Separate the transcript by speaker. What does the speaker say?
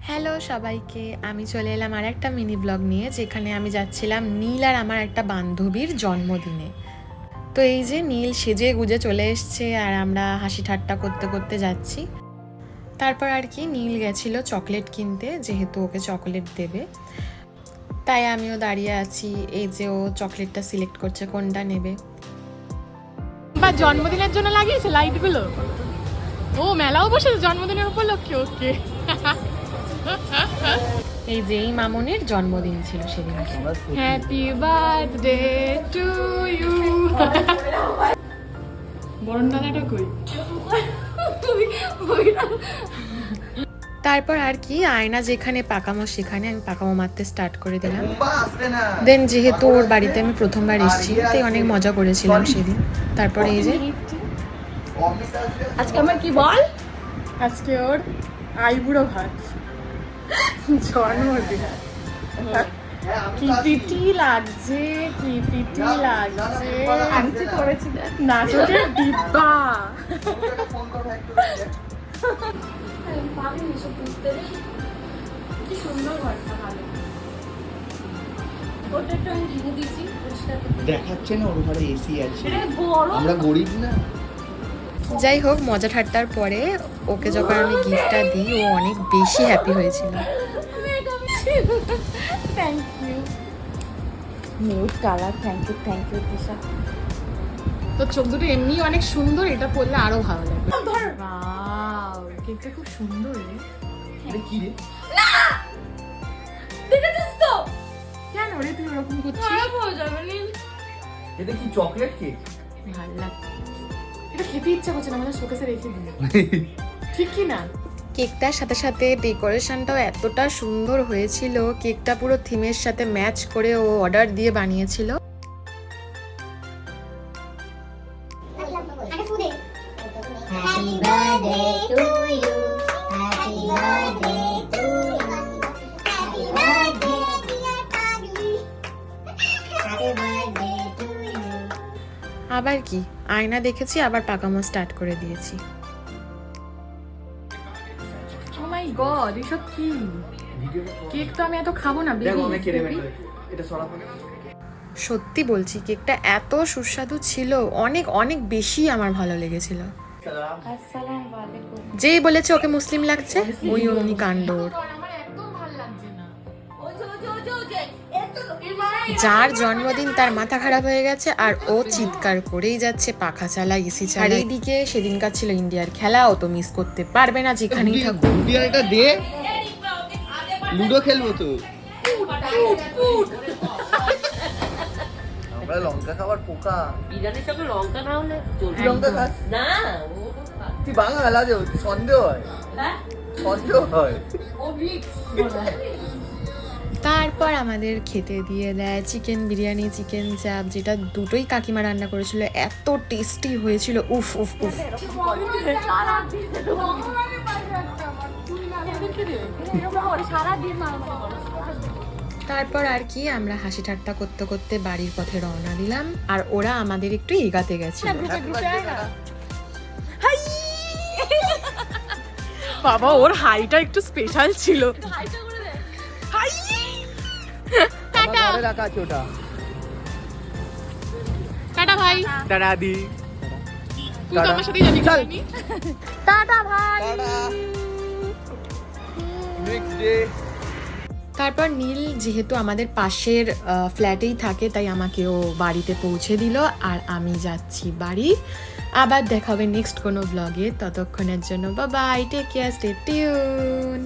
Speaker 1: Hello সবাইকে, আমি চলে এলাম আর একটা মিনি ব্লগ নিয়ে, যেখানে আমি যাচ্ছিলাম নীল আর আমার একটা বান্ধবীর জন্মদিনে। তো এই যে নীল সেজে গুজে চলে এসছে আর আমরা হাসি ঠাট্টা করতে করতে যাচ্ছি। তারপর আর কি নীল গেছিল চকলেট কিনতে, যেহেতু ওকে চকলেট দেবে, তাই আমিও দাঁড়িয়ে আছি। এই যে ও চকলেটটা সিলেক্ট করছে কোনটা নেবে।
Speaker 2: বা জন্মদিনের জন্য লাগিয়েছে লাইটগুলো। ও মেলাও বসেছে জন্মদিনের উপলক্ষে। ওকে,
Speaker 1: এই যে এই মামনির জন্মদিন ছিল সেদিন।
Speaker 2: Happy birthday to you. বরণ দাদাটা কই?
Speaker 1: তারপর আর কি আয়না যেখানে পাকামো সেখানে আমি পাকামো মারতে স্টার্ট করে দিলাম। দেন যেহেতু ওর বাড়িতে আমি প্রথমবার এসেছি, তাই অনেক মজা করেছিলাম সেদিন। তারপরে এই যে
Speaker 2: আজকে আমার কি বল, আজকে ওর আইবুড়ো ভাত জন্মদিন। কি পিটি লাগছে, কি পিটি লাগছে। আনতে করেছি না তোদের ডিব্বা। কি সুন্দর ঘরটা, ভালো। ওটা একটু আমি ঝিঙে দিয়েছি,
Speaker 3: দেখাচ্ছে না ওর ঘরে এসি আছে, আমরা গরিব না।
Speaker 1: যাই হোক, মজা ঠাট্টার পরে ওকে যখন আমি গিফটটা দিই, ও অনেক বেশি হ্যাপি হয়েছিল।
Speaker 2: Thank you nude colour, thank you Disha. তো চোখ দুটো এমনি অনেক সুন্দর, এটা পরলে আরো ভালো লাগবে। ওয়াও, কেকটা খুব সুন্দর রে।
Speaker 3: এটা কি রে?
Speaker 2: না দেখেছিস তো কেন রে তুই এরকম করছিস? খারাপ হয়ে যাবে নীল।
Speaker 3: এটা কি চকলেট কেক?
Speaker 2: ভালো লাগছে, এটা খেতে ইচ্ছা করছে না, আমাদের শোকেসে রেখে দিই। ঠিক কি না?
Speaker 1: কেকটার সাথে সাথে ডেকোরেশনটাও এতটা সুন্দর হয়েছিল। কেকটা পুরো থিমের সাথে ম্যাচ করে ও অর্ডার দিয়ে বানিয়েছিল।
Speaker 4: Happy birthday to you. Happy birthday to you. Happy birthday, dear Pagli. Happy birthday to you.
Speaker 1: আবার কি আয়না দেখেছি, আবার পাকামো স্টার্ট করে দিয়েছি।
Speaker 2: ও মাই গড, এসব কি? কেক তো আমি এত খাবো না বেবি।
Speaker 3: দেখো আমি কেড়ে মেরে এটা সরাবো।
Speaker 1: সত্যি বলছি, কেকটা এত সুস্বাদু ছিল, অনেক অনেক বেশি আমার ভালো লেগেছিল।
Speaker 2: আসসালামু আলাইকুম।
Speaker 1: যেই বলেছে ওকে মুসলিম লাগছে, ওই অমনি কাণ্ড ওর।
Speaker 2: আমার একদম ভালো লাগছে না।
Speaker 1: যার জন্মদিন তার মাথা খারাপ হয়ে গেছে আর ও চিৎকার করেই যাচ্ছে, পাখা চালা, এসি চালা। আর এইদিকে সেদিনকার ছিল ইন্ডিয়ার খেলা, ও তো মিস করতে পারবে না যেখানেই থাকুক।
Speaker 3: ইন্ডিয়াটা দে, লুডো খেলবো তো। আমরা লঙ্কা খাবার পোকা।
Speaker 5: বিরিয়ানির সঙ্গে লঙ্কা না হলে চলবে
Speaker 3: লঙ্কা খাস
Speaker 5: না।
Speaker 3: তুই বাঙাল আজ সন্দেহ হয়, সন্দেহ হয়।
Speaker 1: তারপর আমাদের খেতে দিয়ে দেয় চিকেন বিরিয়ানি, চিকেন চাপ, যেটা দুটোই কাকিমা রান্না করেছিল, এত টেস্টি হয়েছিল। উফ উফ উফ। তারপর আর কি আমরা হাসি ঠাট্টা করতে করতে বাড়ির পথে রওনা দিলাম, আর ওরা আমাদের একটু এগাতে গেছিল।
Speaker 2: বাবা, ওর হাইটা একটু স্পেশাল ছিল।
Speaker 3: আমার ঘরে রাখা আছে ওটা।
Speaker 2: টাটা ভাই।
Speaker 3: টাটা দি।
Speaker 2: তুই তো আমার সাথেই যাবি।
Speaker 3: চল।
Speaker 2: টাটা ভাই।
Speaker 3: Next day.
Speaker 1: তারপর নীল যেহেতু আমাদের পাশের ফ্ল্যাটেই থাকে, তাই আমাকেও বাড়িতে পৌঁছে দিল, আর আমি যাচ্ছি বাড়ি। আবার দেখা হবে নেক্সট কোনো ব্লগে। ততক্ষণের জন্য bye bye, take care, stay tune.